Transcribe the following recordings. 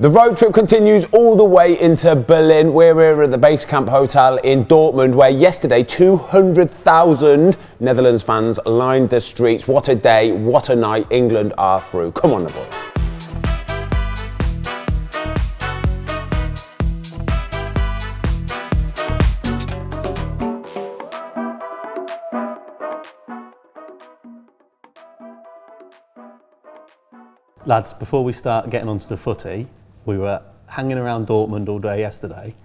The road trip continues all the way into Berlin. We're here at the BaseCamp Hotel in Dortmund, where yesterday 200,000 Netherlands fans lined the streets. What a day, what a night. England are through. Come on, the boys. Lads, before we start getting onto the footy, we were hanging around Dortmund all day yesterday.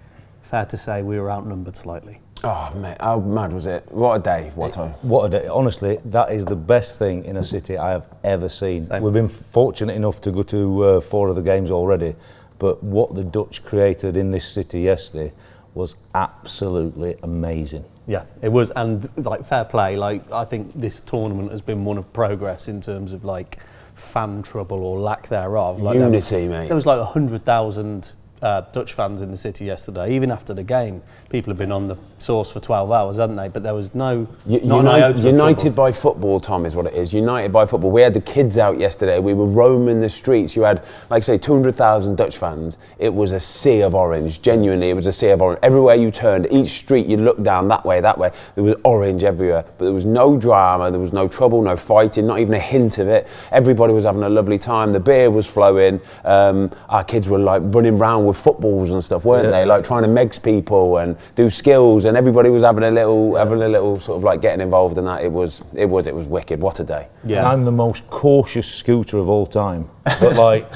Fair to say we were outnumbered slightly. Oh, mate, how mad was it? What a day, Watto. What a day. Honestly, that is the best thing in a city I have ever seen. Same. We've been fortunate enough to go to 4 of the games already, but what the Dutch created in this city yesterday was absolutely amazing. Yeah, it was, and like fair play. Like I think this tournament has been one of progress in terms of like fan trouble or lack thereof. Like Unity, mate. There was like 100,000 Dutch fans in the city yesterday. Even after the game, people have been on the sauce for 12 hours, haven't they? But there was no... United by football, Tom, is what it is. United by football. We had the kids out yesterday. We were roaming the streets. You had, like I say, 200,000 Dutch fans. It was a sea of orange. Genuinely, it was a sea of orange. Everywhere you turned, each street you looked down, that way, there was orange everywhere. But there was no drama, there was no trouble, no fighting, not even a hint of it. Everybody was having a lovely time. The beer was flowing. Our kids were like running around with footballs and stuff, weren't they? Like trying to megs people and do skills, and everybody was having a little sort of like getting involved in that. It was wicked. What a day. Yeah. And I'm the most cautious scooter of all time. But like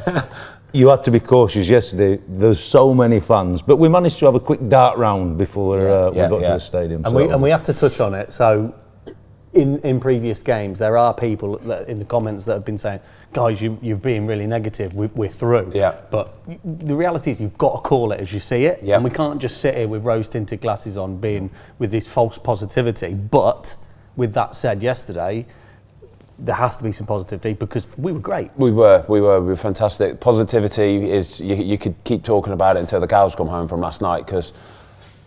you had to be cautious yesterday. There's so many fans, but we managed to have a quick dart round before we got to the stadium. And we have to touch on it. So in previous games, there are people in the comments that have been saying, guys, you're being really negative, we're through. Yeah. But the reality is you've got to call it as you see it. Yeah. And we can't just sit here with rose-tinted glasses on being with this false positivity. But with that said, yesterday, there has to be some positivity because we were great. We were fantastic. Positivity is, you could keep talking about it until the cows come home from last night, because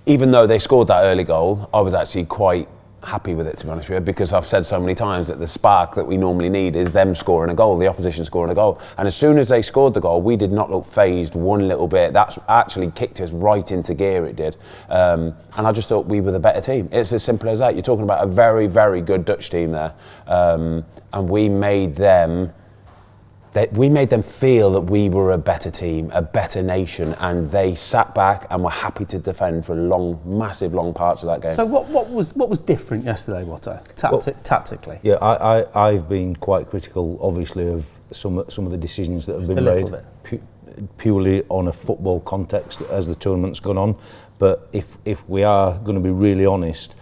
even though they scored that early goal, I was actually quite happy with it, to be honest with you, because I've said so many times that the spark that we normally need is them scoring a goal, the opposition scoring a goal. And as soon as they scored the goal, we did not look phased one little bit. That's actually kicked us right into gear, it did. And I just thought we were the better team. It's as simple as that. You're talking about a very, very good Dutch team there. And we made them feel that we were a better team, a better nation, and they sat back and were happy to defend for massive long parts of that game. So what was different yesterday, Watto, tactically? Yeah, I've been quite critical, obviously, of some of the decisions that have been made purely on a football context as the tournament's gone on. But if we are going to be really honest,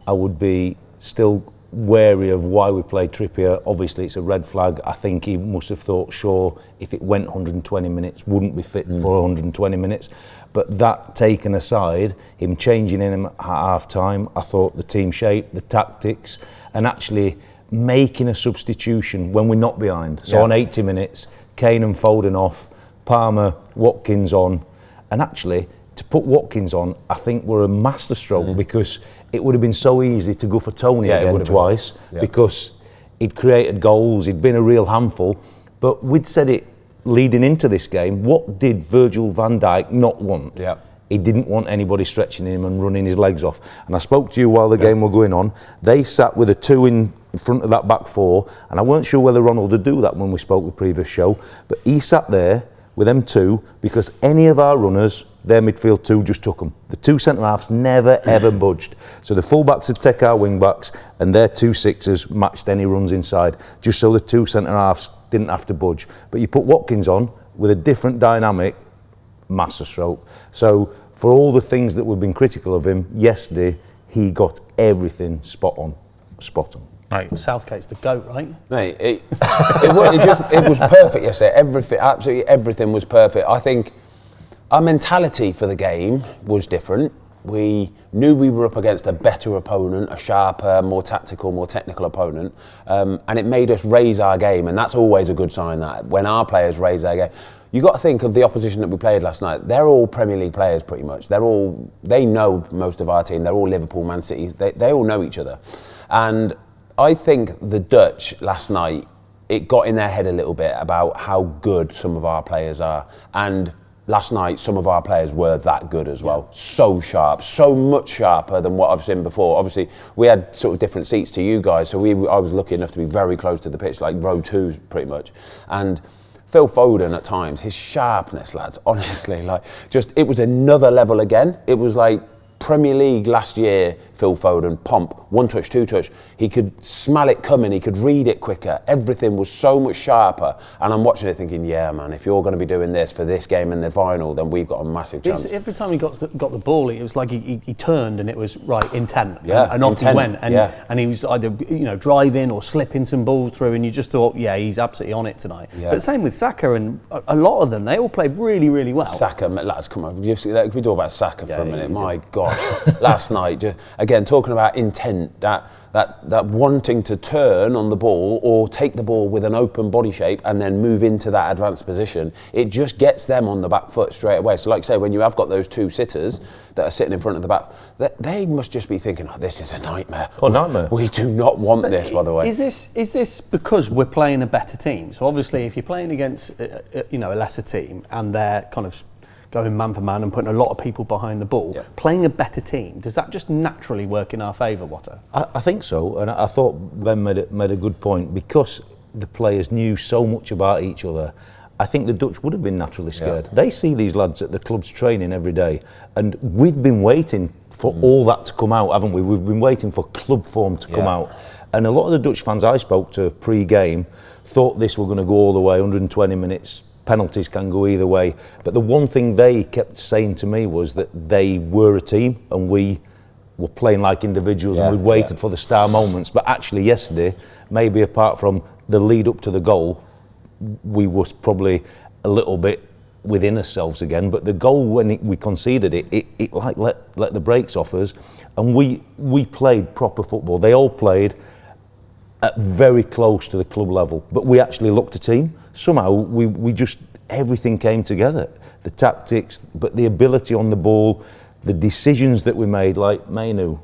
I would be still wary of why we played Trippier. Obviously it's a red flag. I think he must have thought Shaw, if it went 120 minutes, wouldn't be fit for 120 minutes. But that taken aside, him changing him at half time, I thought the team shape, the tactics, and actually making a substitution when we're not behind. So on 80 minutes, Kane and Foden off, Palmer, Watkins on, and actually to put Watkins on, I think were a masterstroke because it would have been so easy to go for Tony again twice because he'd created goals, he'd been a real handful. But we'd said it leading into this game, what did Virgil van Dijk not want? Yeah. He didn't want anybody stretching him and running his legs off. And I spoke to you while the game were going on. They sat with a 2 in front of that back 4, and I weren't sure whether Ronald would do that when we spoke the previous show, but he sat there with them 2 because any of our runners, their midfield 2 just took them. The 2 centre-halves never ever budged. So the full-backs would take our wing-backs and their 2 6ers matched any runs inside, just so the 2 centre-halves didn't have to budge. But you put Watkins on with a different dynamic, masterstroke. So for all the things that we've been critical of him, yesterday he got everything spot on. Right, Southgate's the GOAT, right? Mate, it was perfect yesterday. Absolutely everything was perfect. I think our mentality for the game was different. We knew we were up against a better opponent, a sharper, more tactical, more technical opponent, and it made us raise our game, and that's always a good sign, that when our players raise their game. You got to think of the opposition that we played last night. They're all Premier League players pretty much. They know most of our team. They're all Liverpool, Man City. They all know each other. And I think the Dutch last night, it got in their head a little bit about how good some of our players are. And last night, some of our players were that good as well. So sharp, so much sharper than what I've seen before. Obviously, we had sort of different seats to you guys, so I was lucky enough to be very close to the pitch, like row 2 pretty much. And Phil Foden at times, his sharpness, lads, honestly, like it was another level again. It was like Premier League last year, Phil Foden, pomp, 1 touch, 2 touch. He could smell it coming, he could read it quicker. Everything was so much sharper. And I'm watching it thinking, yeah, man, if you're going to be doing this for this game in the final, then we've got a massive chance. Every time he got the ball, it was like he turned and it was right, intent. Yeah, and off he went. And he was either driving or slipping some balls through, and you just thought, yeah, he's absolutely on it tonight. Yeah. But same with Saka, and a lot of them, they all played really, really well. Saka, lads, come on. Can we talk about Saka for a minute? My God. Last night, again, talking about intent, that wanting to turn on the ball or take the ball with an open body shape and then move into that advanced position, it just gets them on the back foot straight away. So like I say, when you have got those 2 sitters that are sitting in front of the back, they must just be thinking, oh, this is a nightmare. Oh, nightmare. We do not want this, by the way. Is this because we're playing a better team? So obviously, if you're playing against a lesser team and they're kind of going man for man and putting a lot of people behind the ball, playing a better team, does that just naturally work in our favour, Watto? I think so, and I thought Ben made a good point. Because the players knew so much about each other, I think the Dutch would have been naturally scared. They see these lads at the clubs training every day, and we've been waiting for all that to come out, haven't we? We've been waiting for club form to come out. And a lot of the Dutch fans I spoke to pre-game thought this were going to go all the way, 120 minutes, penalties can go either way. But the one thing they kept saying to me was that they were a team and we were playing like individuals, and we waited for the star moments. But actually yesterday, maybe apart from the lead up to the goal, we was probably a little bit within ourselves again. But the goal, when we conceded it like let the brakes off us, and we played proper football. They all played at very close to the club level, but we actually looked a team. Somehow we just, everything came together. The tactics, but the ability on the ball, the decisions that we made, like Mainu.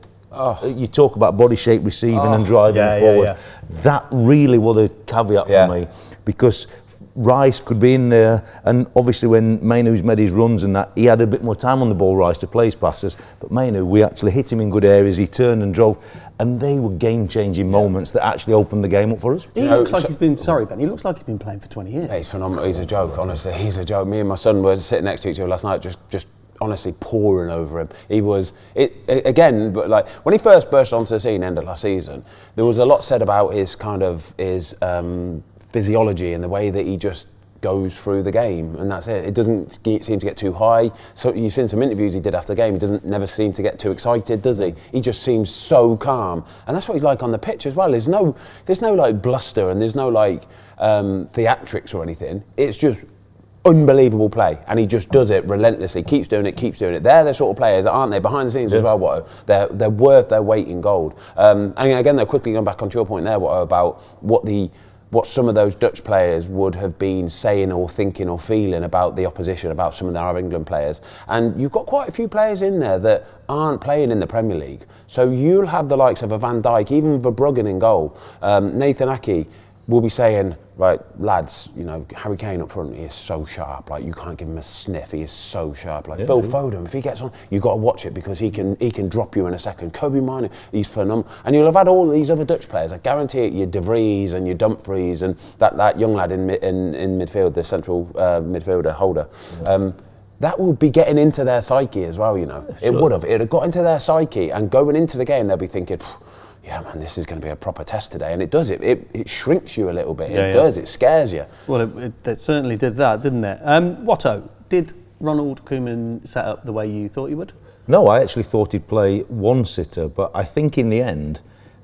You talk about body shape, receiving and driving forward. That really was a caveat for me, because Rice could be in there, and obviously when Mainu's made his runs and that, he had a bit more time on the ball, Rice, to play his passes. But Mainu, we actually hit him in good areas, he turned and drove, and they were game-changing moments that actually opened the game up for us. He looks like he's been, sorry Ben, he looks like he's been playing for 20 years. He's phenomenal, he's a joke, honestly, he's a joke. Me and my son were sitting next to each other last night, just honestly pouring over him. He was, again, but like, when he first burst onto the scene end of last season, there was a lot said about his kind of, his physiology and the way that he just goes through the game, and that's it. It doesn't seem to get too high. So you've seen some interviews he did after the game. He doesn't never seem to get too excited, does he? He just seems so calm, and that's what he's like on the pitch as well. There's no like bluster, and there's no like theatrics or anything. It's just unbelievable play, and he just does it relentlessly. Keeps doing it. They're the sort of players, aren't they, behind the scenes as well, Watto? They're worth their weight in gold. And again, they're quickly going back onto your point there, Watto, about what some of those Dutch players would have been saying or thinking or feeling about the opposition, about some of our England players. And you've got quite a few players in there that aren't playing in the Premier League. So you'll have the likes of a Van Dijk, even Verbruggen in goal. Nathan Ake will be saying, right, lads, Harry Kane up front, he is so sharp. Like, you can't give him a sniff. He is so sharp. Like Phil Foden, if he gets on, you've got to watch it, because he can drop you in a second. Kobe Manu, he's phenomenal. And you'll have had all these other Dutch players. I guarantee it, your De Vries and your Dumfries and that young lad in midfield, the central midfielder holder. That will be getting into their psyche as well, It would have. It would have got into their psyche, and going into the game, they'll be thinking, yeah, man, this is going to be a proper test today. And it does. It shrinks you a little bit. It does. It scares you. Well, it certainly did that, didn't it? Watto, did Ronald Koeman set up the way you thought he would? No, I actually thought he'd play one sitter, but I think in the end,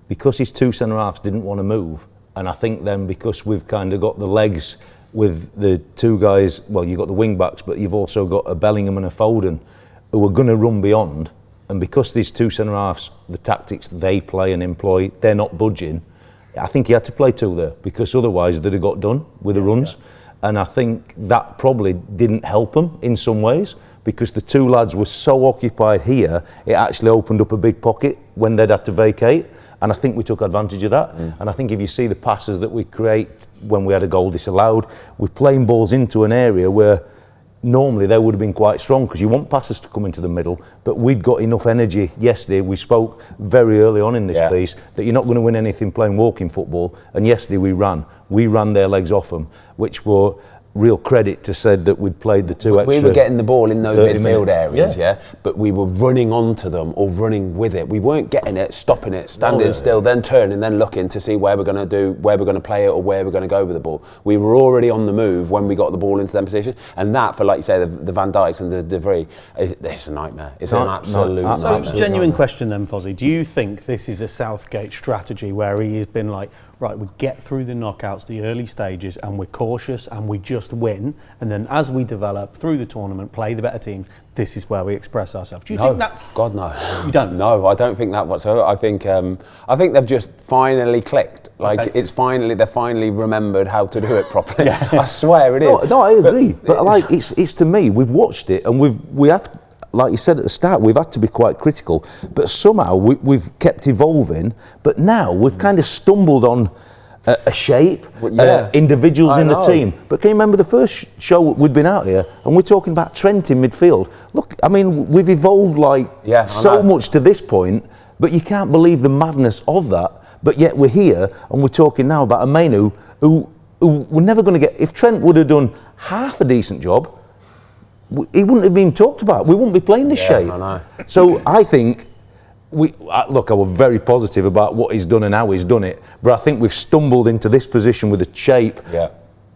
because his 2 centre-halves didn't want to move, and I think then because we've kind of got the legs with the 2 guys, well, you've got the wing-backs, but you've also got a Bellingham and a Foden who are going to run beyond. And because these 2 centre-halves, the tactics they play and employ, they're not budging, I think he had to play 2 there, because otherwise they'd have got done with the runs. And I think that probably didn't help them in some ways, because the 2 lads were so occupied here, it actually opened up a big pocket when they'd had to vacate. And I think we took advantage of that. And I think if you see the passes that we create when we had a goal disallowed, we're playing balls into an area where normally they would have been quite strong because you want passes to come into the middle, but we'd got enough energy yesterday. We spoke very early on in this piece that you're not going to win anything playing walking football, and yesterday we ran their legs off them, which were real credit to said that we'd played the two extra. We were getting the ball in those midfield areas, but we were running onto them or running with it. We weren't getting it, stopping it, standing still, then turning, then looking to see where we're going to play it or where we're going to go with the ball. We were already on the move when we got the ball into them position, and that, for like you say, the Van Dijks and the De Vrij, it's a nightmare. It's an absolute nightmare. So, genuine question then, Fozzie. Do you think this is a Southgate strategy where he has been like, right, we get through the knockouts, the early stages, and we're cautious and we just win, and then as we develop through the tournament, play the better teams, this is where we express ourselves? Do you think that's... God, no. You don't? No, I don't think that whatsoever. I think they've just finally clicked. Like, they're finally remembered how to do it properly. I swear it is. No, I agree. But like, it's to me, we've watched it and we have, like you said at the start, we've had to be quite critical, but somehow we've kept evolving, but now we've kind of stumbled on a shape, individuals in the team. But can you remember the first show we'd been out here, and we're talking about Trent in midfield? Look, I mean, we've evolved so much to this point, but you can't believe the madness of that. But yet we're here, and we're talking now about a Mainu who we're never going to get. If Trent would have done half a decent job, he wouldn't have been talked about. We wouldn't be playing this shape. I know. So I think I was very positive about what he's done and how he's done it, but I think we've stumbled into this position with a shape,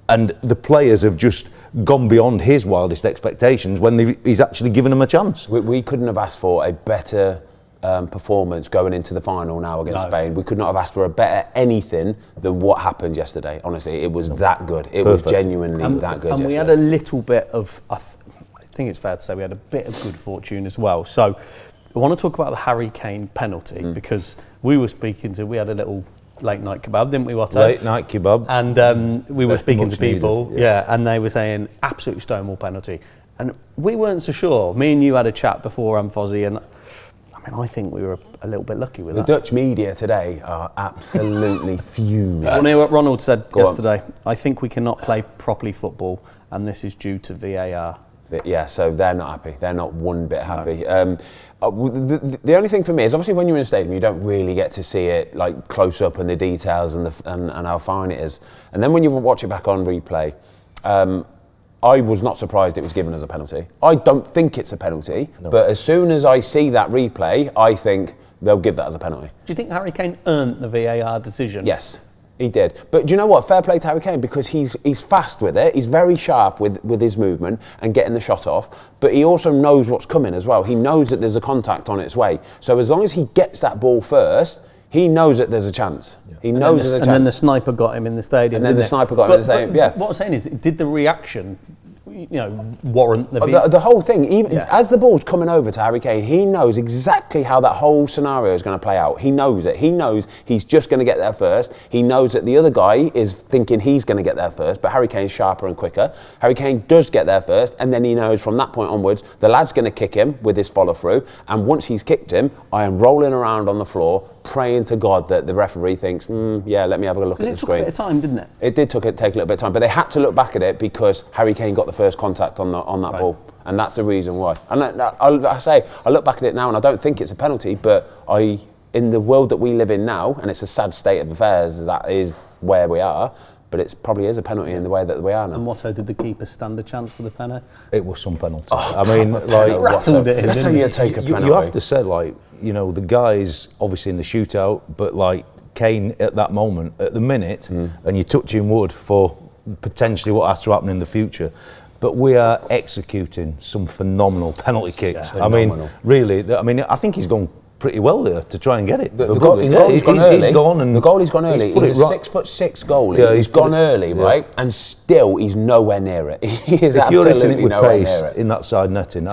and the players have just gone beyond his wildest expectations when he's actually given them a chance. We couldn't have asked for a better performance going into the final now against Spain. We could not have asked for a better anything than what happened yesterday. Honestly, it was that good. It was genuinely that good. And we had a little bit of, I think it's fair to say, we had a bit of good fortune as well. So I want to talk about the Harry Kane penalty because we had a little late night kebab, didn't we, Watto? Late night kebab. And we were speaking to people, and they were saying absolutely stonewall penalty. And we weren't so sure. Me and you had a chat before, Fozzie, and I think we were a little bit lucky with that. The Dutch media today are absolutely fuming. Do you want to hear what Ronald said yesterday? I think we cannot play properly football, and this is due to VAR. Yeah, so they're not happy. They're not one bit happy. The only thing for me is, obviously when you're in a stadium, you don't really get to see it like close up and the details and how fine it is. And then when you watch it back on replay, I was not surprised it was given as a penalty. I don't think it's a penalty, but as soon as I see that replay, I think they'll give that as a penalty. Do you think Harry Kane earned the VAR decision? Yes, he did. But do you know what? Fair play to Harry Kane, because he's fast with it. He's very sharp with his movement and getting the shot off. But he also knows what's coming as well. He knows that there's a contact on its way. So as long as he gets that ball first, he knows that there's a chance. He knows there's a chance. And then the sniper got him in the stadium. And then the sniper got him in the stadium. Yeah. What I'm saying is, did the reaction, warrant the VAR? The whole thing, even as the ball's coming over to Harry Kane, he knows exactly how that whole scenario is going to play out. He knows it. He knows he's just going to get there first. He knows that the other guy is thinking he's going to get there first, but Harry Kane's sharper and quicker. Harry Kane does get there first, and then he knows from that point onwards, the lad's going to kick him with his follow through, and once he's kicked him, I am rolling around on the floor, praying to God that the referee thinks, let me have a look at the screen. It took a bit of time, didn't it? It did take a little bit of time, but they had to look back at it because Harry Kane got the first contact on that ball, and that's the reason why. And I look back at it now and I don't think it's a penalty, but in the world that we live in now, and it's a sad state of affairs, that is where we are, but it probably is a penalty in the way that we are now. And Watto, did the keeper stand a chance for the penalty? It was some penalty. Rattled it in, let's say you take a penalty. You have to say, the guy's obviously in the shootout, but Kane at that moment, at the minute, and you're touching wood for potentially what has to happen in the future. But we are executing some phenomenal penalty kicks. Phenomenal. I think he's gone pretty well there to try and get it. The goalie's gone early. He's gone and the goalie's gone early. He's a 6'6" goalie. Yeah, he's gone early, right? And still, he's nowhere near it. He is if you're hitting it with pace it. in that side netting,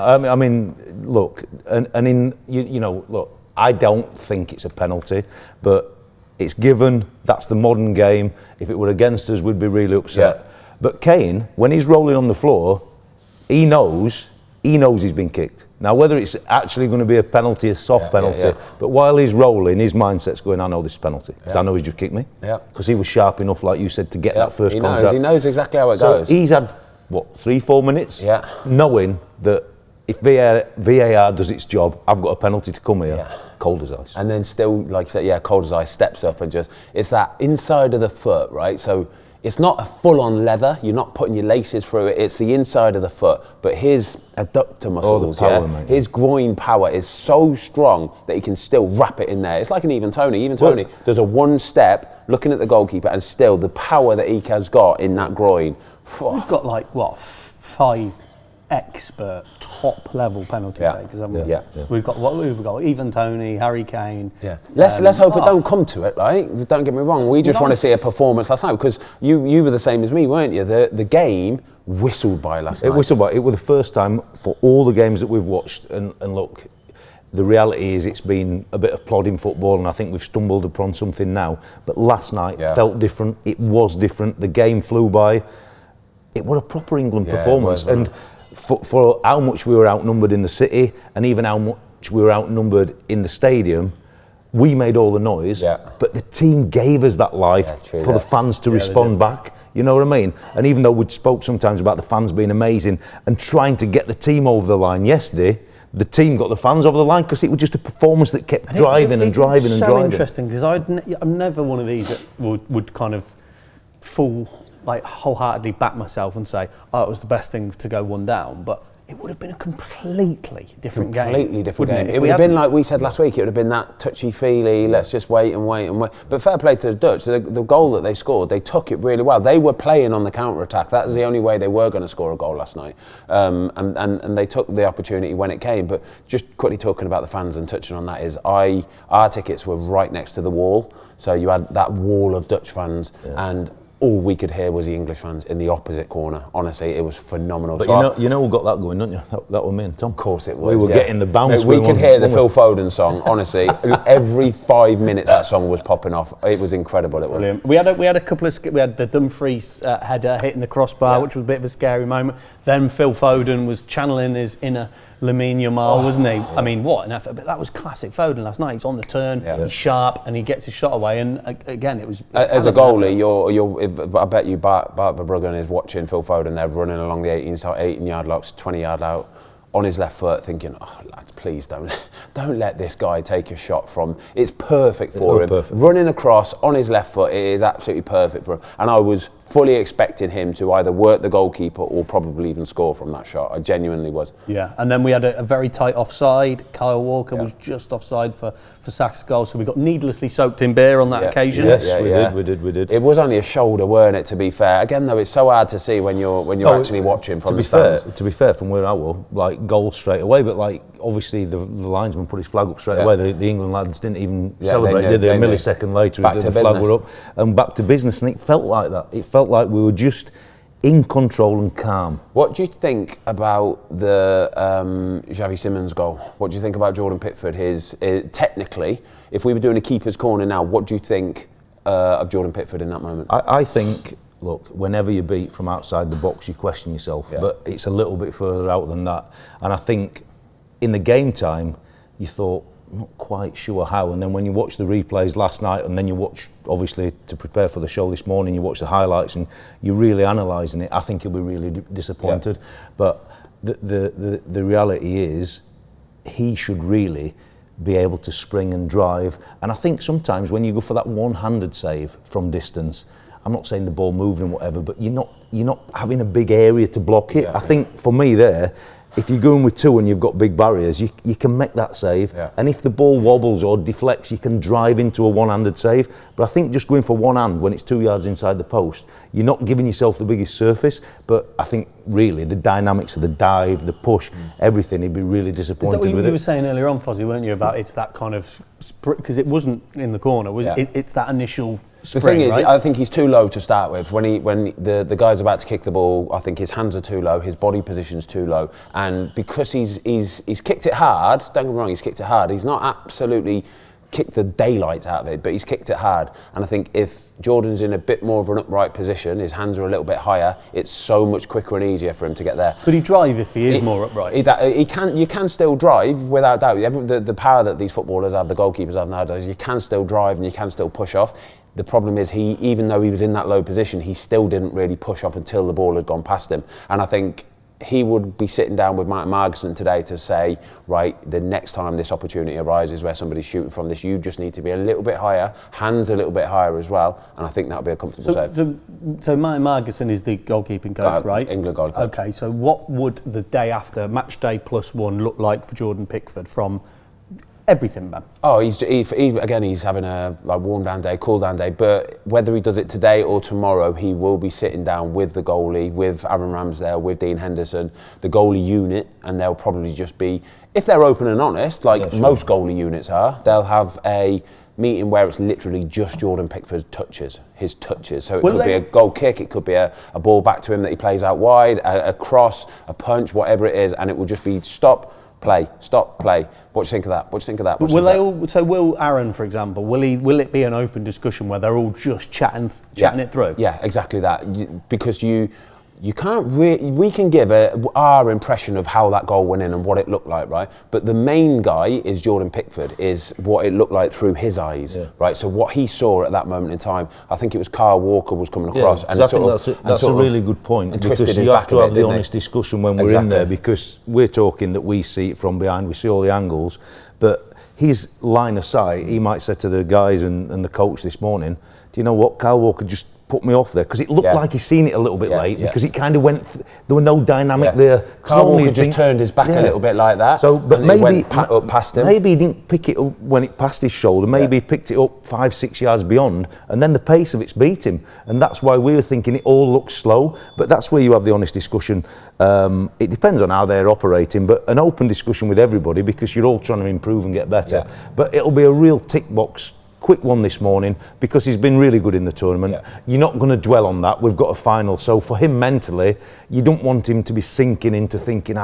look, look, I don't think it's a penalty, but it's given. That's the modern game. If it were against us, we'd be really upset. Yeah. But Kane, when he's rolling on the floor, he knows he's been kicked. Now, whether it's actually going to be a penalty, a soft penalty, but while he's rolling, his mindset's going, I know this is a penalty, because I know he's just kicked me. Yeah. Because he was sharp enough, like you said, to get that first contact. He knows exactly how it goes. He's had 3-4 minutes, knowing that if VAR does its job, I've got a penalty to come here, cold as ice. And then still, like you said, cold as ice, steps up and it's that inside of the foot, right? So it's not a full-on leather, you're not putting your laces through it, it's the inside of the foot. But his adductor muscles, his groin power is so strong that he can still wrap it in there. It's like an even Tony. Even Tony does a one step, looking at the goalkeeper, and still the power that he has got in that groin. We've got like, 5 expert top-level penalty takers, haven't we? We've got even Tony, Harry Kane. Let's hope it don't come to it, right? Don't get me wrong. We just want to see a performance last night, because you were the same as me, weren't you? The game whistled by last night. It whistled by. It was the first time for all the games that we've watched, and look, the reality is it's been a bit of plodding football, and I think we've stumbled upon something now. But last night felt different. It was different. The game flew by. It was a proper England performance, and for how much we were outnumbered in the city, and even how much we were outnumbered in the stadium, we made all the noise, but the team gave us that life for the fans to respond back. You know what I mean? And even though we spoke sometimes about the fans being amazing and trying to get the team over the line yesterday, the team got the fans over the line because it was just a performance that kept driving and driving and driving. It's so interesting, because I'm never one of these that would kind of wholeheartedly back myself and say, it was the best thing to go one down, but it would have been a completely different game. Completely different game. It would have been like we said last week, it would have been that touchy-feely, let's just wait and wait and wait. But fair play to the Dutch, the goal that they scored, they took it really well. They were playing on the counter-attack. That was the only way they were going to score a goal last night. And they took the opportunity when it came. But just quickly talking about the fans and touching on that is, our tickets were right next to the wall. So you had that wall of Dutch fans, and all we could hear was the English fans in the opposite corner. Honestly, it was phenomenal. But you know who got that going, don't you? That was me and Tom. Of course it was. We were getting the bounce. We could hear the Phil Foden song, honestly. Every 5 minutes that song was popping off. It was incredible, it was. Brilliant. We had a couple of... We had the Dumfries header hitting the crossbar, which was a bit of a scary moment. Then Phil Foden was channeling his inner Leukaemia, wasn't he? I mean, what an effort. But that was classic Foden last night. He's on the turn, he's sharp, and he gets his shot away. And again, it was... As a goalie, I bet you Bart Verbruggen is watching Phil Foden there running along the 18-yard blocks, 20-yard out, on his left foot, thinking, lads, please don't let this guy take a shot from... It's perfect for him. Perfect. Running across on his left foot, it is absolutely perfect for him. And I was fully expecting him to either work the goalkeeper or probably even score from that shot. I genuinely was. Yeah, and then we had a very tight offside. Kyle Walker was just offside for Saka's goal, so we got needlessly soaked in beer on that occasion. Yes, we did. It was only a shoulder, weren't it, to be fair? Again, though, it's so hard to see when you're actually watching from the stands. To be fair, from where I was, like, goal straight away, but like, obviously the linesman put his flag up straight away. The England lads didn't even celebrate, did they? A millisecond later, the flag were up, and back to business, and it felt like that. It felt like we were just in control and calm. What do you think about the Xavi Simons goal? What do you think about Jordan Pickford? Technically, if we were doing a keeper's corner now, what do you think of Jordan Pickford in that moment? I think, look, whenever you beat from outside the box, you question yourself, but it's a little bit further out than that. And I think in the game time, you thought, not quite sure how, and then when you watch the replays last night, and then you watch, obviously, to prepare for the show this morning, you watch the highlights and you're really analysing it, I think you'll be really disappointed. But the reality is, he should really be able to spring and drive. And I think sometimes when you go for that one-handed save from distance, I'm not saying the ball moving and whatever, but you're not having a big area to block it. I think for me there, if you're going with two and you've got big barriers, you can make that save. And if the ball wobbles or deflects, you can drive into a one-handed save. But I think just going for one hand when it's 2 yards inside the post, you're not giving yourself the biggest surface. But I think really the dynamics of the dive, the push, everything, he'd be really disappointed with it. You were saying earlier on, Fozzie, weren't you, about it's that kind of... Because it wasn't in the corner, it's that initial... The thing is, I think he's too low to start with. When the guy's about to kick the ball, I think his hands are too low, his body position's too low, and because he's kicked it hard. Don't get me wrong, he's kicked it hard. He's not absolutely kicked the daylight out of it, but he's kicked it hard. And I think if Jordan's in a bit more of an upright position, his hands are a little bit higher, it's so much quicker and easier for him to get there. Could he drive if he is more upright? You can still drive, without doubt. The power that these footballers have, the goalkeepers have nowadays, you can still drive and you can still push off. the problem is even though he was in that low position, he still didn't really push off until the ball had gone past him. And I think he would be sitting down with Martin Margesson today to say, right, the next time this opportunity arises where somebody's shooting from this, you just need to be a little bit higher, hands a little bit higher as well, and I think that'll be a comfortable save. So Martin Margesson is the goalkeeping coach, right? England goal coach. Okay, so what would the day after, match day +1, look like for Jordan Pickford from everything, man? Oh, he's having a warm down day, cool down day. But whether he does it today or tomorrow, he will be sitting down with the goalie, with Aaron Ramsdale, with Dean Henderson, the goalie unit, and they'll probably just be, if they're open and honest, like most goalie units are, they'll have a meeting where it's literally just Jordan Pickford's touches. So it could be a goal kick, it could be a ball back to him that he plays out wide, a cross, a punch, whatever it is, and it will just be stop, play. What do you think of that? But will they all? So will Aaron, for example, will it be an open discussion where they're all just chatting it through? Yeah, exactly that. Because you can't really, we can give our impression of how that goal went in and what it looked like, right? But the main guy is Jordan Pickford, is what it looked like through his eyes, right? So what he saw at that moment in time, I think it was Kyle Walker was coming across. Yeah, and I think that's a really good point, because you have to have the honest discussion when we're in there, because we're talking that we see it from behind, we see all the angles, but his line of sight, he might say to the guys and the coach this morning, do you know what, Kyle Walker just put me off there, because it looked like he's seen it a little bit late, because it kind of went, there were no dynamic there. Kyle Walker just turned his back a little bit like that. So, but maybe up past him. Maybe he didn't pick it up when it passed his shoulder. Maybe he picked it up 5-6 yards beyond, and then the pace of it's beat him. And that's why we were thinking it all looks slow. But that's where you have the honest discussion. It depends on how they're operating, but an open discussion with everybody, because you're all trying to improve and get better. But it'll be a real tick box. Quick one this morning, because he's been really good in the tournament. You're not going to dwell on that. We've got a final, so for him mentally, you don't want him to be sinking into thinking,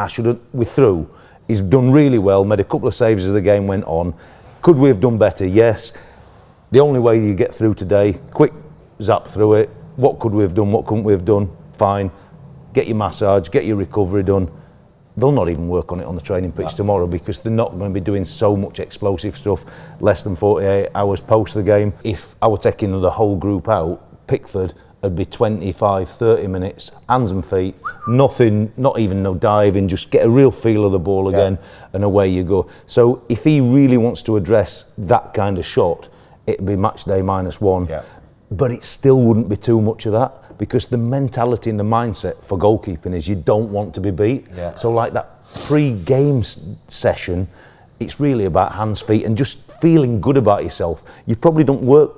we're through. He's done really well, made a couple of saves as the game went on. Could we have done better? Yes. The only way you get through today, quick zap through it. What could we have done? What couldn't we have done? Fine. Get your massage, get your recovery done. They'll not even work on it on the training pitch tomorrow, because they're not going to be doing so much explosive stuff less than 48 hours post the game. If I were taking the whole group out, Pickford would be 25, 30 minutes, hands and feet, nothing, not even no diving, just get a real feel of the ball again, and away you go. So if he really wants to address that kind of shot, it'd be match day -1. But it still wouldn't be too much of that, because the mentality and the mindset for goalkeeping is you don't want to be beat. So like that pre-game session, it's really about hands, feet, and just feeling good about yourself. You probably don't work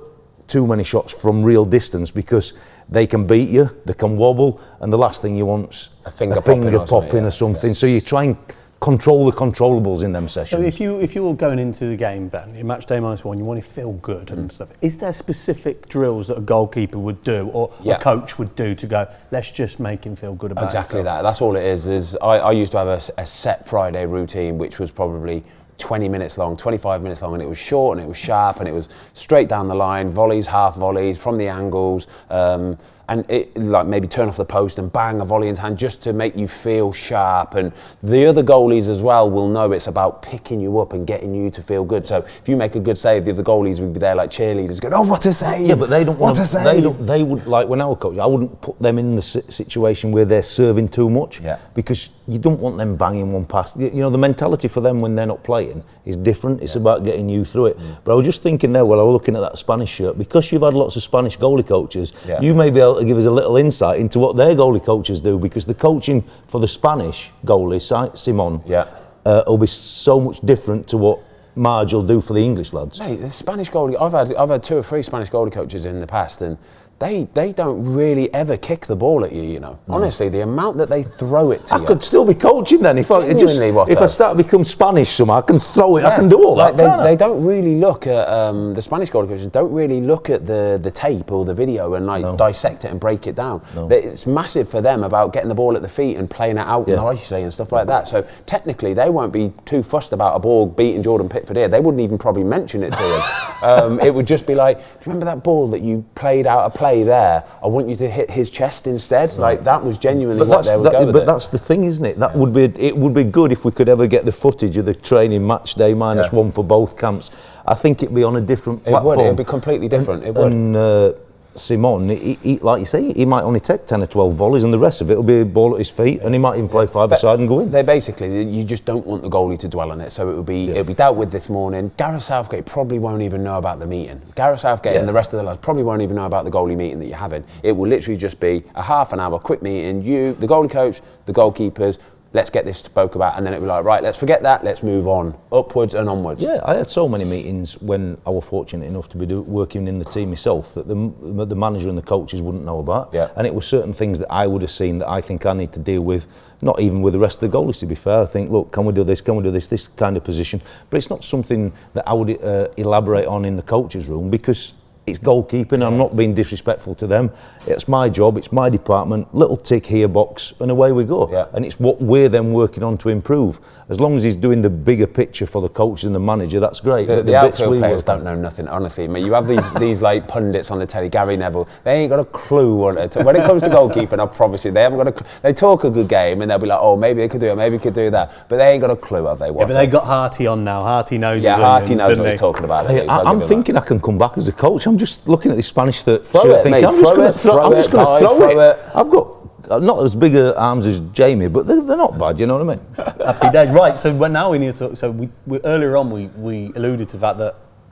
too many shots from real distance, because they can beat you, they can wobble, and the last thing you want's a finger popping or something. So you try and control the controllables in them sessions. So if you were going into the game, Ben, in match day -1, you want to feel good and stuff. Is there specific drills that a goalkeeper would do, or a coach would do, to go, let's just make him feel good about exactly himself? That's all it is I used to have a set Friday routine, which was probably 20 minutes long, 25 minutes long, and it was short and it was sharp and it was straight down the line, volleys, half volleys, from the angles, and it, like, maybe turn off the post and bang a volley in hand, just to make you feel sharp. And the other goalies as well will know it's about picking you up and getting you to feel good. So if you make a good save, the other goalies would be there like cheerleaders going, oh, what a save! Yeah, but they don't want to. They would, like when I was coaching, I wouldn't put them in the situation where they're serving too much, because you don't want them banging one past. You know, the mentality for them when they're not playing is different. It's about getting you through it. But I was just thinking there, while I was looking at that Spanish shirt, because you've had lots of Spanish goalie coaches, you may be able to give us a little insight into what their goalie coaches do, because the coaching for the Spanish goalie, Simon, will be so much different to what Marge will do for the English lads. Mate, the Spanish goalie, I've had 2 or 3 Spanish goalie coaches in the past, and they don't really ever kick the ball at you, you know. Honestly, the amount that they throw it to you. I could still be coaching then. If I start to become Spanish somehow, I can throw it, I can do all that. They don't really look at, the Spanish goalie coaches don't really look at the tape or the video and dissect it and break it down. It's massive for them about getting the ball at the feet and playing it out nicely and stuff like that. So technically, they won't be too fussed about a ball beating Jordan Pickford here. They wouldn't even probably mention it to him. It would just be like, do you remember that ball that you played out of play there? I want you to hit his chest instead. Like, that was genuinely what they would go with. But that's the thing, isn't it? It would be good if we could ever get the footage of the training match day -1 for both camps. I think it'd be on a different platform. It'd be completely different. It would. And Simon, he, like you say, he might only take 10 or 12 volleys, and the rest of it will be a ball at his feet, and he might even play five-a-side and go in. They basically, you just don't want the goalie to dwell on it, so it'll be dealt with this morning. Gareth Southgate probably won't even know about the meeting. Gareth Southgate and the rest of the lads probably won't even know about the goalie meeting that you're having. It will literally just be a half an hour quick meeting. You, the goalie coach, the goalkeepers. Let's get this spoke about, and then it'll be like, right, let's forget that, let's move on, upwards and onwards. Yeah, I had so many meetings when I was fortunate enough to be working in the team myself that the manager and the coaches wouldn't know about. Yeah. And it was certain things that I would have seen that I think I need to deal with, not even with the rest of the goalies, to be fair. I think, look, can we do this kind of position? But it's not something that I would elaborate on in the coaches' room, because it's goalkeeping. I'm not being disrespectful to them. It's my job, it's my department, little tick here box, and away we go. Yeah. And it's what we're then working on to improve. As long as he's doing the bigger picture for the coaches and the manager, that's great. The outfield players don't know nothing, honestly. I mean, you have these like pundits on the telly, Gary Neville, they ain't got a clue on it. When it comes to goalkeeping, I promise you, they haven't got a clue. They talk a good game and they'll be like, oh, maybe they could do it, maybe they could do that. But they ain't got a clue, have they? Yeah, but they got Harty on now. Harty knows his Harty onions, knows what he's talking about. Hey, I'm thinking I can come back as a coach. I'm just looking at this Spanish shirt thinking, mate, I'm just going to throw it. I've got not as big arms as Jamie, but they're not bad, you know what I mean? Happy days. Right, so now we need to, so we earlier on we alluded to the fact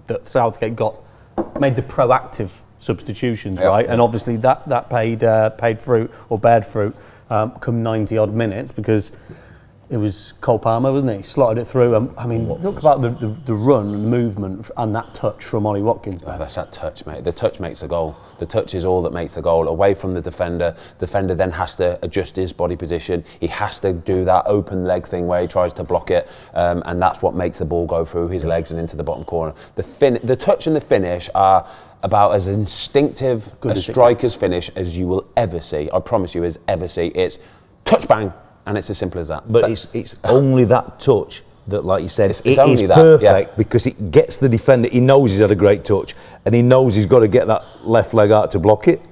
that Southgate made the proactive substitutions, right? And obviously that paid fruit, or bared fruit, come 90 odd minutes, because it was Cole Palmer, wasn't he? Slotted it through. I mean, talk about the run and the movement and that touch from Ollie Watkins. Oh, that's that touch, mate. The touch makes the goal. The touch is all that makes the goal. Away from the defender. Defender then has to adjust his body position. He has to do that open leg thing where he tries to block it, and that's what makes the ball go through his legs and into the bottom corner. The touch and the finish are about as instinctive a striker's finish as you will ever see. I promise you, It's touch, bang. And it's as simple as that. But it's only that touch that, like you said, it is perfect, because it gets the defender. He knows he's had a great touch, and he knows he's got to get that left leg out to block it.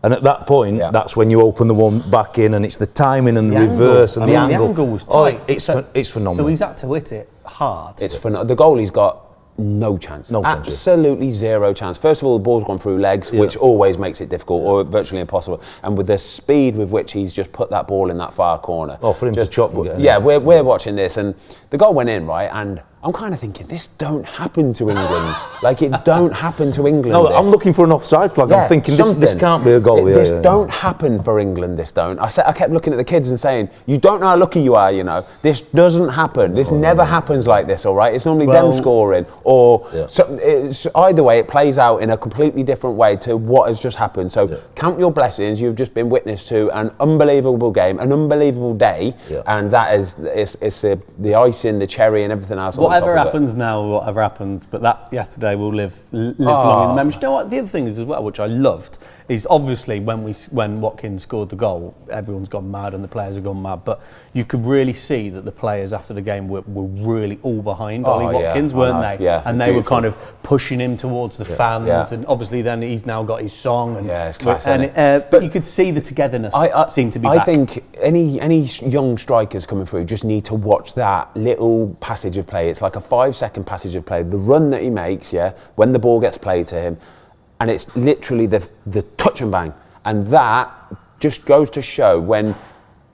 And at that point, that's when you open the one back in, and it's the timing and the reverse and the angle. The angle was tight. It's phenomenal. So he's had to hit it hard. It's phenomenal. The goalie's got no chance. Absolutely zero chance. First of all, the ball's gone through legs, which always makes it difficult, or virtually impossible. And with the speed with which he's just put that ball in that far corner. Oh, for him to chop. We're watching this, and the goal went in, right? And I'm kind of thinking, this don't happen to England. Like, it don't happen to England. No, I'm looking for an offside flag. I'm thinking, this can't be a goal. This don't happen for England, this don't. I kept looking at the kids and saying, you don't know how lucky you are, you know. This doesn't happen. This never happens like this, all right? It's normally them scoring. Or it's, either way, it plays out in a completely different way to what has just happened. So count your blessings. You've just been witness to an unbelievable game, an unbelievable day. And that is, it's the icing, the cherry and everything else. Whatever happens now, whatever happens, but that yesterday will live long in the memory. You know what? The other thing is as well, which I loved, is obviously when Watkins scored the goal, everyone's gone mad and the players have gone mad. But you could really see that the players after the game were really all behind Ollie Watkins, weren't they? Yeah, and they were kind of pushing him towards the fans, and obviously then he's now got his song. And, it's class, but you could see the togetherness seem to be back. I think any young strikers coming through just need to watch that little passage of play. It's like a 5-second passage of play. The run that he makes, when the ball gets played to him, and it's literally the touch and bang. And that just goes to show when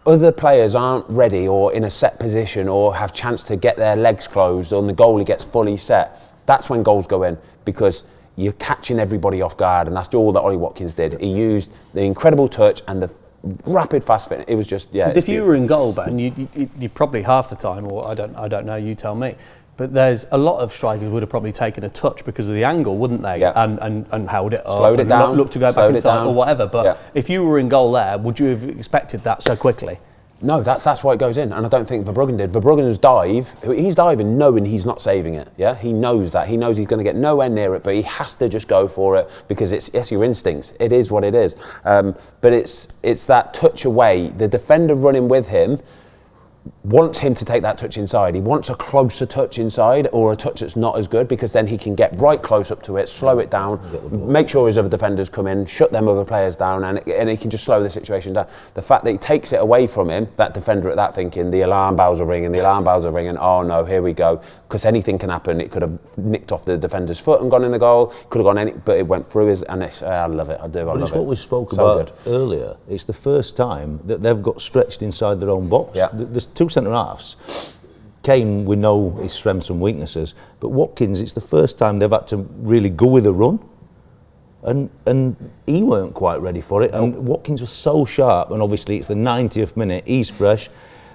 other players aren't ready or in a set position or have chance to get their legs closed or the goalie gets fully set, that's when goals go in, because you're catching everybody off guard, and that's all that Ollie Watkins did. He used the incredible touch and the rapid fast finish. It was just because if you were in goal, Ben, you probably half the time, or I don't know, you tell me. But there's a lot of strikers would have probably taken a touch because of the angle, wouldn't they? And held it up, slowed it down, looked to go back inside or whatever. But if you were in goal there, would you have expected that so quickly? No, that's why it goes in, and I don't think Verbruggen did. Verbruggen's dive, he's diving knowing he's not saving it. He knows that. He knows he's going to get nowhere near it, but he has to just go for it because it's your instincts. It is what it is. But it's that touch away, the defender running with him. wants him to take that touch inside. He wants a closer touch inside, or a touch that's not as good, because then he can get right close up to it, slow it down, make sure his other defenders come in, shut them other players down, and he can just slow the situation down. The fact that he takes it away from him, that defender at that, thinking the alarm bells are ringing, oh no, here we go, because anything can happen. It could have nicked off the defender's foot and gone in the goal, could have gone but it went through his, and I love it, I love it. It's what we spoke about earlier. It's the first time that they've got stretched inside their own box. Yeah. There's two centre-halves. Kane, we know his strengths and weaknesses, but Watkins, it's the first time they've had to really go with a run, and he weren't quite ready for it. And Watkins was so sharp, and obviously it's the 90th minute, he's fresh,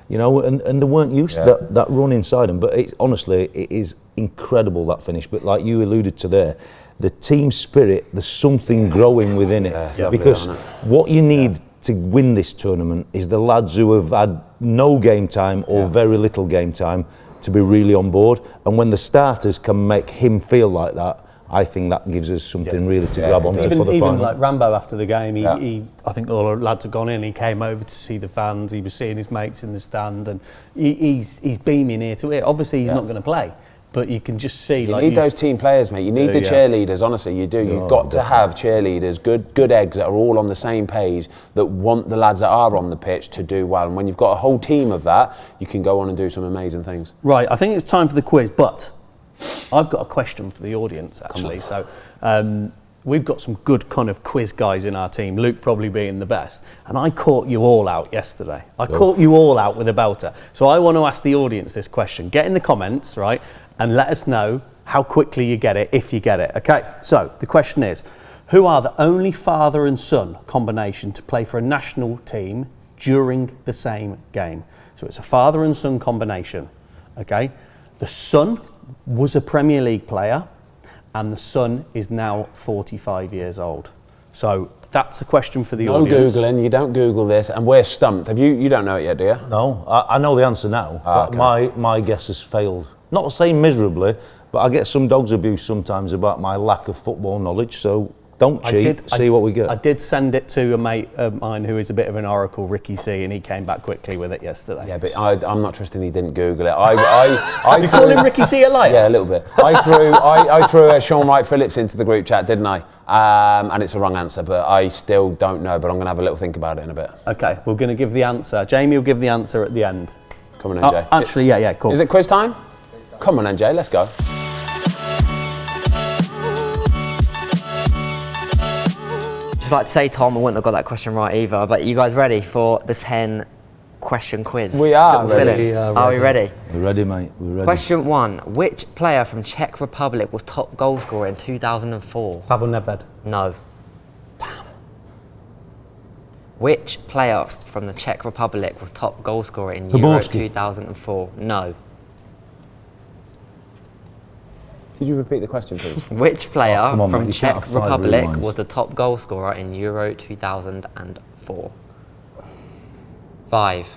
you know, and they weren't used to that run inside him. But honestly, it is incredible, that finish. But like you alluded to there, the team spirit, there's something growing within it, because what you need to win this tournament is the lads who have had no game time or very little game time to be really on board. And when the starters can make him feel like that, I think that gives us something really to grab onto for the final. Even like Rambo after the game, he I think all the lads had gone in, he came over to see the fans, he was seeing his mates in the stand, and he's beaming ear to ear. Obviously he's not going to play, but you can just see, you need those team players, mate. You need the cheerleaders, honestly, you do. You've got to have cheerleaders, good eggs that are all on the same page, that want the lads that are on the pitch to do well. And when you've got a whole team of that, you can go on and do some amazing things. Right, I think it's time for the quiz, but I've got a question for the audience, actually. So we've got some good kind of quiz guys in our team, Luke probably being the best. And I caught you all out yesterday. I caught you all out with a belter. So I want to ask the audience this question. Get in the comments, right? And let us know how quickly you get it, if you get it. Okay, so the question is, who are the only father and son combination to play for a national team during the same game? So it's a father and son combination, okay? The son was a Premier League player, and the son is now 45 years old. So that's a question for the audience. No Googling, you don't Google this, and we're stumped. You don't know it yet, do you? No, I know the answer now, but my guess has failed. Not saying miserably, but I get some dog's abuse sometimes about my lack of football knowledge, so don't cheat, see what we get. I did send it to a mate of mine who is a bit of an oracle, Ricky C, and he came back quickly with it yesterday. Yeah, but I'm not trusting he didn't Google it. You call him Ricky C a liar? Yeah, a little bit. I threw Sean Wright Phillips into the group chat, didn't I? And it's a wrong answer, but I still don't know, but I'm going to have a little think about it in a bit. Okay, we're going to give the answer. Jamie will give the answer at the end. Come on, NJ. Actually, yeah, cool. Is it quiz time? Come on, NJ, let's go. Just like to say, Tom, I wouldn't have got that question right either, but you guys ready for the 10 question quiz? We are ready. Are we ready? We're ready, mate. We're ready. Question 1. Which player from Czech Republic was top goal scorer in 2004? Pavel Nedved. No. Damn. Which player from the Czech Republic was top goal scorer in Euro 2004? No. Could you repeat the question, please? Which player from Czech Republic was the top goal scorer in Euro 2004? 5,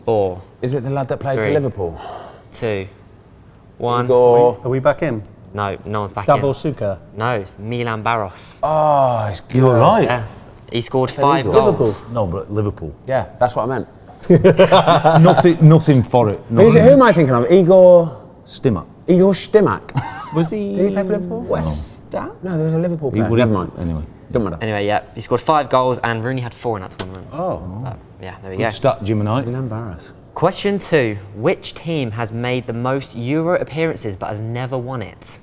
4. Is it the lad that played for Liverpool? 2, 1. Igor. Are we back in? No one's back Davor in. Suker. No, Milan Barros. Oh, it's good. You're right. Yeah. He scored 5 goals. Liverpool. No, but Liverpool. Yeah, that's what I meant. Nothing for it. Who am I thinking of? Igor Stimac. Igor Stimac. Was he? Did he play for Liverpool? West Ham? No, there was a Liverpool player. Never mind. Anyway. Doesn't matter. Anyway, yeah, he scored 5 goals and Rooney had 4 in that tournament. Oh. Yeah, there we go. Stat, Jim and I. Embarrassed. Question 2. Which team has made the most Euro appearances but has never won it?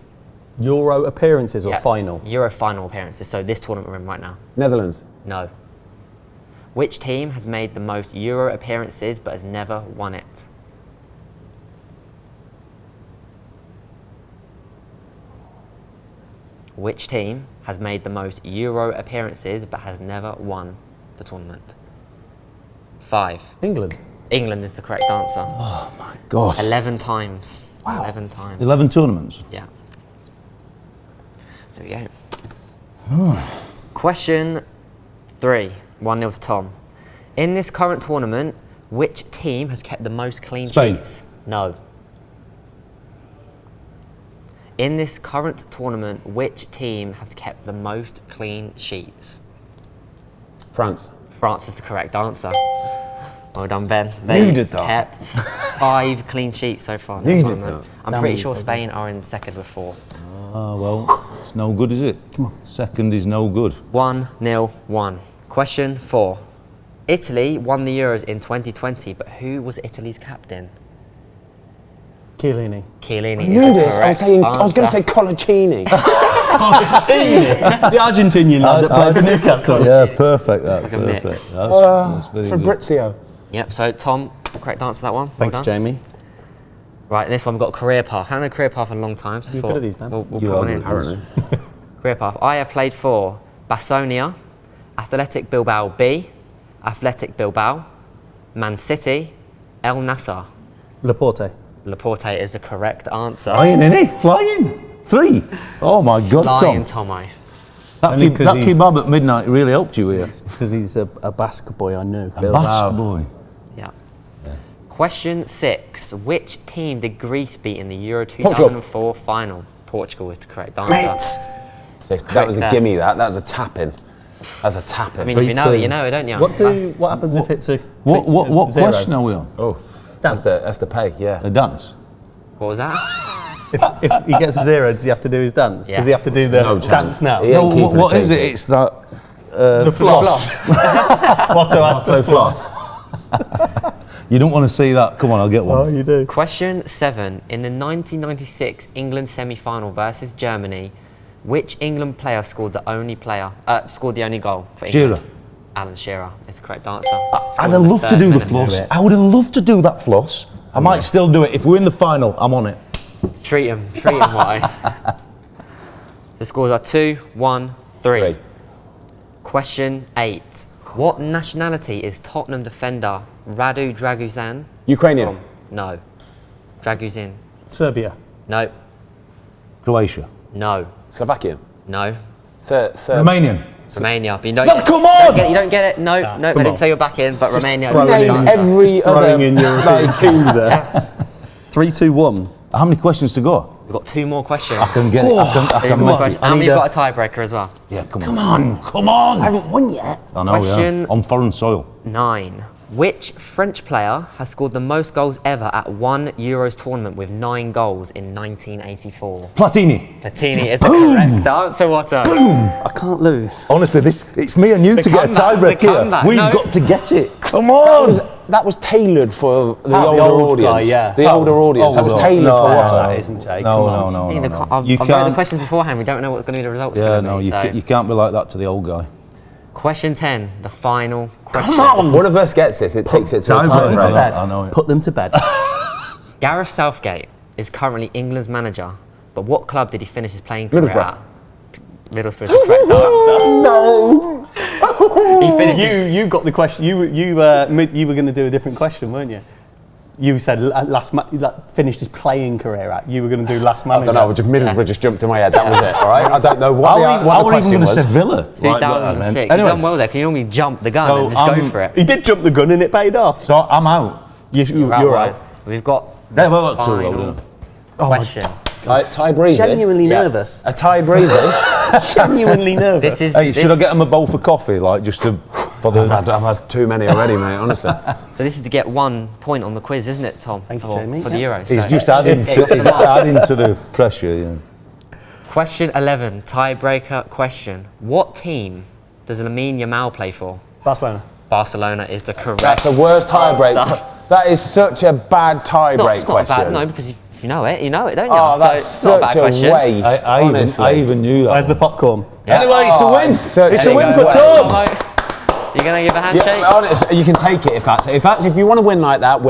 Euro appearances or final? Euro final appearances, so this tournament we're in right now. Netherlands. No. Which team has made the most Euro appearances but has never won it? Which team has made the most Euro appearances but has never won the tournament? 5. England. England is the correct answer. Oh my God. 11 times. Wow. 11 times. 11 tournaments? Yeah. There we go. Question 3. 1-0 to Tom. In this current tournament, which team has kept the most clean sheets? No. In this current tournament, which team has kept the most clean sheets? France. France is the correct answer. Well done, Ben. They did that. kept 5 clean sheets so far. You did that. I'm pretty sure Spain are in second with 4. Ah, well, it's no good, is it? Come on. Second is no good. 1-0-1. Question 4. Italy won the Euros in 2020, but who was Italy's captain? Chiellini. Chiellini. I knew this. I was going to say Colaccini. The Argentinian lad that played for Newcastle. Yeah, perfect. That, Like a mix. perfect. That's very good. Fabrizio. Yep. So Tom, correct answer to that one. Thank well you, done. Jamie. Right, this one we've got a career path. I haven't had a career path in a long time, so You're good at these, man. we'll put You one are in. good, apparently. Career path. I have played for Baskonia, Athletic Bilbao B, Athletic Bilbao, Man City, El Nassr. Laporte. Laporte is the correct answer. Flying, innit? Flying. 3. Oh my God, Lion Tom. Tomo. That kebab at midnight really helped you here. Because he's a Basque boy, I knew. Basque boy. Yeah. Question 6. Which team did Greece beat in the Euro 2004 final? Portugal is the correct answer. That was a gimme. That was a tap-in. That's a tap-in. I mean, if you know it, you know it, don't you? What happens if it's a What zero? question are we on? Oh, that's the pay. Yeah. A dance. What was that? If he gets a 0, does he have to do his dance? Yeah. Does he have to do the No dance chance. now? He ain't keeping What a is it? clean sheet. It's that. The floss. Watto floss. You don't want to see that. Come on, I'll get one. Oh, you do. Question 7. In the 1996 England semi-final versus Germany, which England player scored the only goal for England? Shearer. Alan Shearer is the correct answer. I'd have loved to do the floss. I would have loved to do that floss. I might still do it. If we're in the final, I'm on it. Treat him, Watto. The scores are 2, 1, 3. Question 8. What nationality is Tottenham defender Radu Draguzan Ukrainian. from? No. Draguzin. Serbia. No. Croatia. No. Slovakian. No. Romanian. Romania. But you don't No, get it. come on! You don't get it. No, no. They didn't say you're back in, but Romania is the correct Name answer. every other Throwing in European teams there. 3, 2, 1. How many questions to go? We've got 2 more questions. I can get it. I can Two more make it. questions. I And need we've a- got a tiebreaker as well. Yeah, come on. Come on. I haven't won yet. I know, Question- yeah. On foreign soil. 9. Which French player has scored the most goals ever at one Euros tournament with 9 goals in 1984? Platini. Platini is the correct answer, Watto. I can't lose. Honestly, it's me and you to get a comeback, tiebreak the here. comeback. We've No. got to get it. Come on. That was tailored for the the older old audience. guy, yeah. The older audience. That was tailored no, for no, what? that isn't, Jake. No, Come on. no, no, no, no. I've You read the can't. questions beforehand. We don't know what's going to be the results. Yeah, going to no, be, so. you can't be like that to the old guy. Question 10, the final question. One of us gets this. It takes it to a Tiebreaker. tiebreak. I know it. Put them to bed. Gareth Southgate is currently England's manager, but what club did he finish his playing career Middlesbrough. at? Middlesbrough is the correct answer. No. He finished you got the question. You were going to do a different question, weren't you? You said finished his playing career at. You were going to do last I manager. don't know. Middlesbrough just jumped in my head. That was it. All right. I don't know what the I question even was. said Villa. 2006. Anyway. You've done well there. Can you normally jump the gun So and just go I'm- for it? He did jump the gun and it paid off. So I'm out. You're out. We've got Yeah, well, that's final question. Tie breezy. Genuinely nervous. A tie breezy. Genuinely nervous. This is Hey, should I get them a bowl for coffee, like just to for the? I've had too many already, mate. Honestly. so this is to get 1 point on the quiz, isn't it, Tom? Thank you, for, Jamie. For the Euros. He's So- just adding to the pressure. Yeah. Question 11, tiebreaker question. What team does Lamine Yamal play for? Barcelona. Barcelona is the correct. That's the worst tiebreak. That is such a bad tiebreak It's not question. bad, no, because if you know it, don't you? Oh, that's so it's not a bad such a question. waste. I even knew that. Where's the popcorn? Yeah. Anyway, it's a win. It's It's a win for Tom. You're going to give a handshake? Yeah, honest, you can take it if you want to win like that,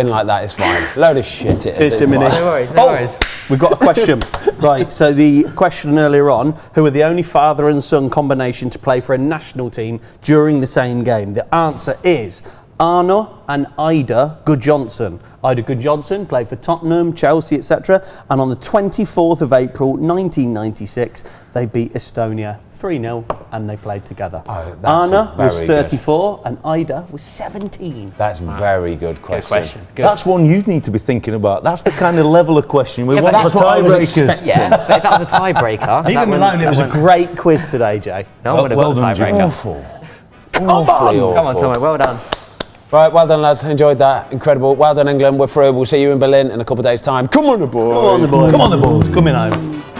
it's fine. Load of shit. It Cheers, is. Jiminy. No worries, no worries. We've got a question. Right, so the question earlier on, who are the only father and son combination to play for a national team during the same game? The answer is Arno and Ida Gudjohnsen. Ida Gudjohnsen played for Tottenham, Chelsea, etc. And on the 24th of April 1996, they beat Estonia 3-0 and they played together. Oh, that's Arna was very good. 34 and Ida was 17. That's very good Good question. question. Good. That's one you need to be thinking about. That's the kind of level of question we Yeah, want but for that's what I was tiebreakers. Yeah, but if that was a tiebreaker, Leave that him wouldn't- alone, it that was a wouldn't- great quiz today, Jay. No one would have Well got done, a Jimmy. tiebreaker. Awful. Awfully awful. Come on, Tommy, well done. Right, well done, lads. Enjoyed that. Incredible. Well done, England. We're through. We'll see you in Berlin in a couple of days' time. Come on, the boys. Come on, the boys. Come on, the boys. Coming home.